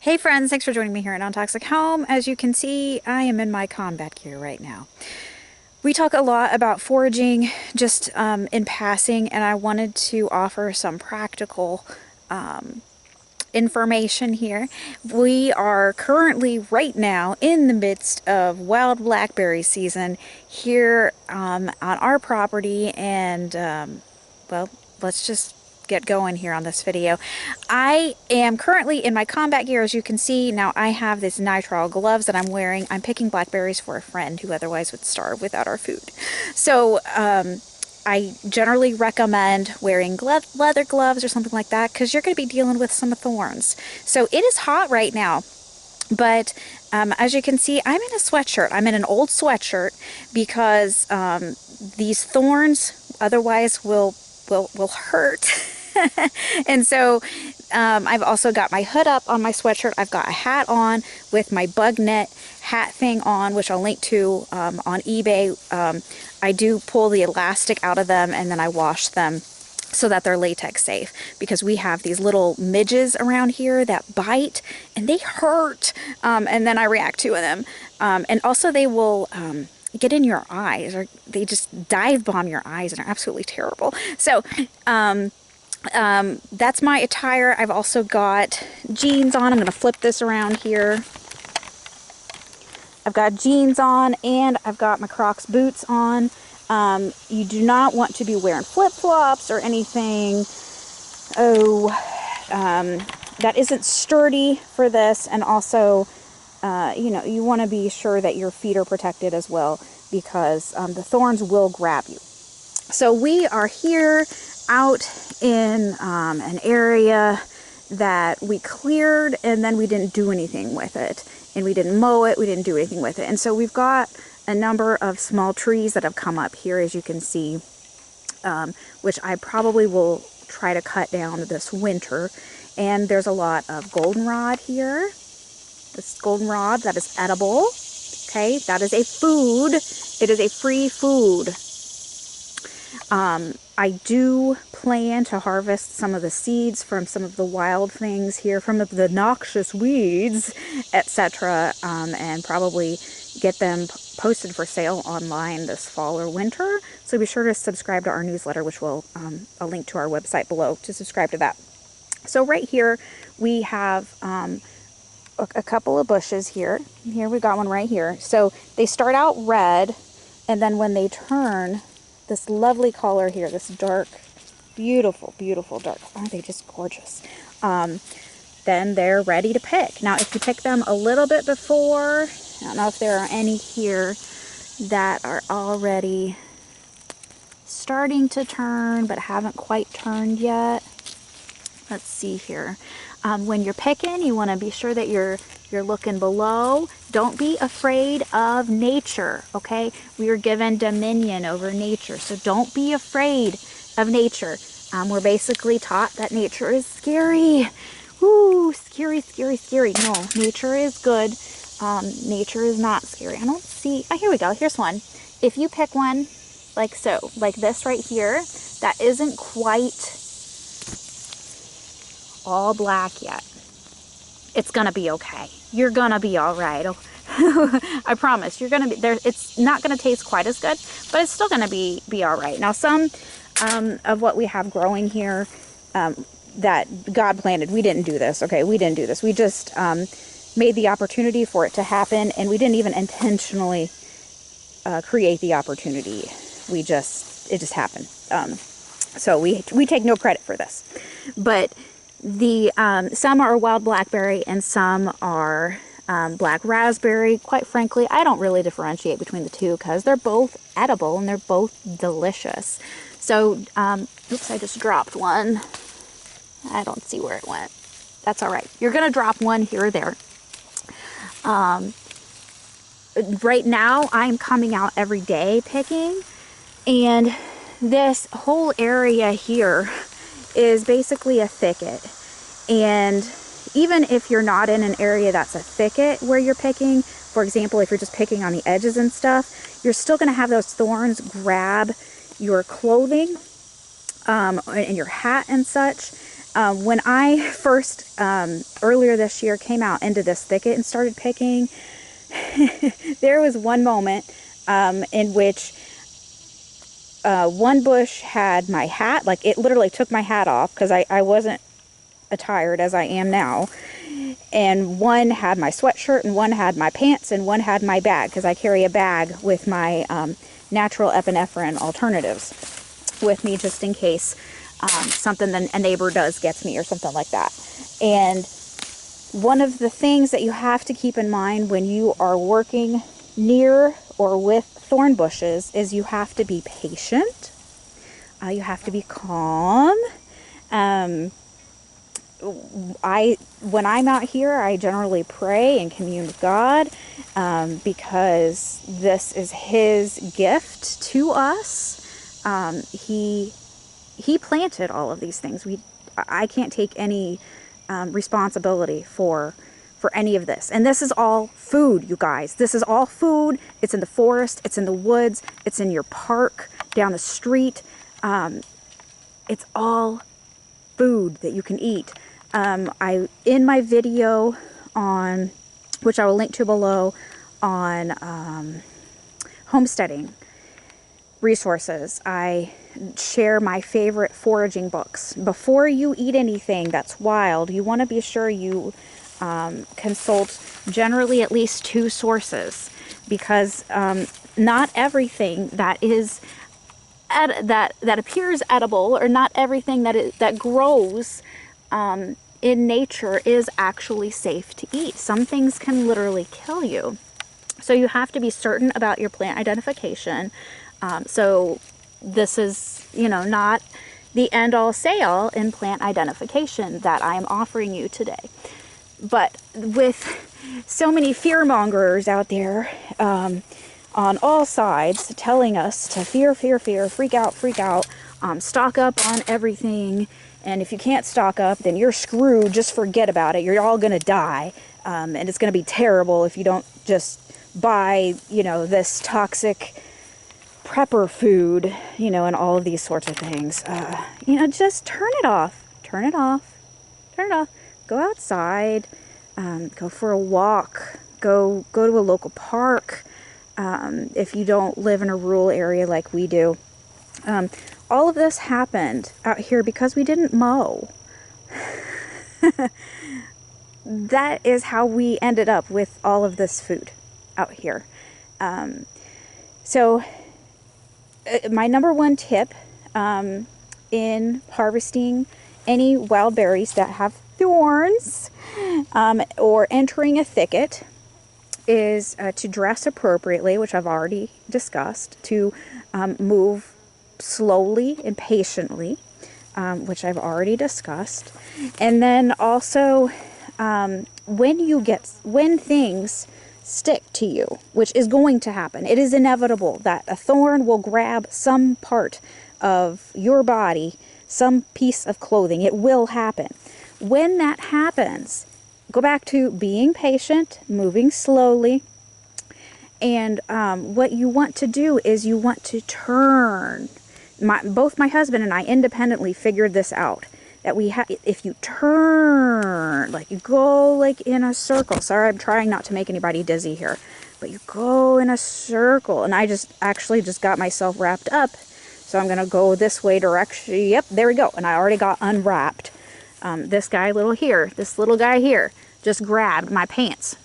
Hey friends, thanks for joining me here at Non-Toxic Home. As you can see, I am in my combat gear right now. We talk a lot about foraging just in passing, and I wanted to offer some practical information here. We are currently right now in the midst of wild blackberry season here on our property, and well, let's just get going here on this video. I am currently in my combat gear, as you can see. Now I have this nitrile gloves that I'm wearing. I'm picking blackberries for a friend who otherwise would starve without our food. So I generally recommend wearing leather gloves or something like that, because you're going to be dealing with some thorns. So it is hot right now, but as you can see, I'm in a sweatshirt. I'm in an old sweatshirt because these thorns otherwise will hurt. And so I've also got my hood up on my sweatshirt. I've got a hat on with my bug net hat thing on, which I'll link to on eBay. I do pull the elastic out of them and then I wash them so that they're latex safe, because we have these little midges around here that bite and they hurt, and then I react to them, and also they will get in your eyes, or they just dive bomb your eyes and are absolutely terrible. So that's my attire. I've also got jeans on. I'm going to flip this around here. I've got jeans on and I've got my Crocs boots on. You do not want to be wearing flip-flops or anything. That isn't sturdy for this. And also, you know, you want to be sure that your feet are protected as well, because the thorns will grab you. So we are here out in an area that we cleared, and then we didn't do anything with it, and we didn't mow it, we didn't do anything with it. And so we've got a number of small trees that have come up here, as you can see, which I probably will try to cut down this winter. And there's a lot of goldenrod here. This goldenrod that is edible. Okay, that is a food. It is a free food. I do plan to harvest some of the seeds from some of the wild things here, from the noxious weeds, etc., and probably get them posted for sale online this fall or winter. So be sure to subscribe to our newsletter, which will I'll link to our website below to subscribe to that. So right here we have a couple of bushes here. Here we got one right here. So they start out red, and then when they turn this lovely color here, this dark, beautiful, beautiful dark, aren't they just gorgeous? Then they're ready to pick. Now, if you pick them a little bit before, I don't know if there are any here that are already starting to turn but haven't quite turned yet. Let's see here. When you're picking, you want to be sure that you're looking below. Don't be afraid of nature, okay? We are given dominion over nature, so don't be afraid of nature. We're basically taught that nature is scary. Ooh, scary, scary, scary. No, nature is good. Nature is not scary. I don't see... Oh, here we go. Here's one. If you pick one like so, like this right here, that isn't quite all black yet, it's gonna be okay. You're gonna be all right. I promise. You're gonna be there. It's not gonna taste quite as good, but it's still gonna be all right. Now, some of what we have growing here that God planted, we didn't do this. Okay, we didn't do this. We just made the opportunity for it to happen, and we didn't even intentionally create the opportunity. It just happened. So we take no credit for this, but the some are wild blackberry and some are black raspberry. Quite frankly, I don't really differentiate between the two, because they're both edible and they're both delicious. So, oops, I just dropped one. I don't see where it went. That's all right. You're gonna drop one here or there. Right now, I'm coming out every day picking, and this whole area here is basically a thicket. And even if you're not in an area that's a thicket where you're picking, for example, if you're just picking on the edges and stuff, you're still going to have those thorns grab your clothing and your hat and such. When I first, earlier this year, came out into this thicket and started picking, there was one moment in which one bush had my hat, like it literally took my hat off because I wasn't attired as I am now. And one had my sweatshirt, and one had my pants, and one had my bag, because I carry a bag with my natural epinephrine alternatives with me just in case something that a neighbor does gets me or something like that. And one of the things that you have to keep in mind when you are working near or with thorn bushes is you have to be patient. You have to be calm. When I'm out here, I generally pray and commune with God because this is His gift to us. He planted all of these things. I can't take any responsibility for any of this. And this is all food, you guys. This is all food. It's in the forest. It's in the woods. It's in your park, down the street. It's all food that you can eat. In my video on, which I will link to below, on homesteading resources, I share my favorite foraging books. Before you eat anything that's wild, you want to be sure you consult generally at least 2 sources, because not everything that is that appears edible, or not everything that grows in nature is actually safe to eat. Some things can literally kill you. So you have to be certain about your plant identification. So this is, not the end-all say-all in plant identification that I am offering you today. But with so many fear-mongers out there on all sides telling us to fear, freak out, stock up on everything, and if you can't stock up, then you're screwed, just forget about it, you're all going to die, and it's going to be terrible if you don't just buy, this toxic prepper food, and all of these sorts of things. Just turn it off. Go outside, go for a walk, go to a local park, if you don't live in a rural area like we do. All of this happened out here because we didn't mow. That is how we ended up with all of this food out here. So my number 1 tip in harvesting any wild berries that have thorns or entering a thicket is to dress appropriately, which I've already discussed, to move slowly and patiently, which I've already discussed, and then also when things stick to you, which is going to happen, it is inevitable that a thorn will grab some part of your body, some piece of clothing. It will happen. When that happens, go back to being patient, moving slowly, and what you want to do is you want to turn. Both my husband and I independently figured this out, that if you turn, like you go like in a circle. Sorry, I'm trying not to make anybody dizzy here, but you go in a circle, and I actually just got myself wrapped up, so I'm gonna go this way direction. Yep, there we go, and I already got unwrapped. This little guy here just grabbed my pants,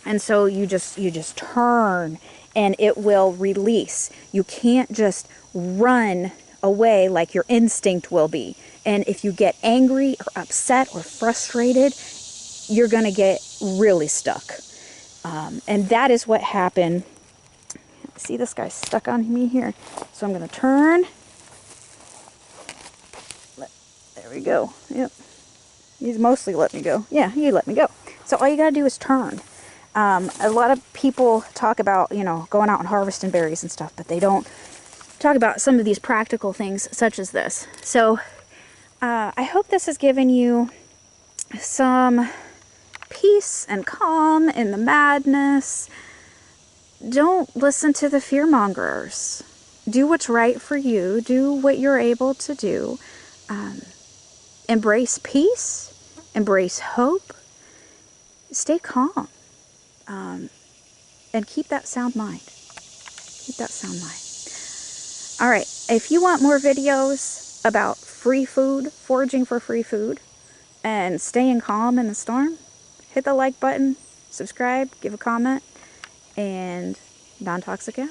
and so you just turn, and it will release. You can't just run away like your instinct will be. And if you get angry or upset or frustrated, you're going to get really stuck. And that is what happened. See, this guy's stuck on me here. So I'm going to turn. There we go. Yep. He's mostly let me go. Yeah, he let me go. So all you got to do is turn. A lot of people talk about, going out and harvesting berries and stuff, but they don't talk about some of these practical things such as this. So I hope this has given you some peace and calm in the madness. Don't listen to the fearmongers. Do what's right for you. Do what you're able to do. embrace peace, embrace hope, stay calm, and keep that sound mind. Keep that sound mind. All right, if you want more videos about free food, foraging for free food, and staying calm in the storm, hit the like button, subscribe, give a comment, and non-toxic out.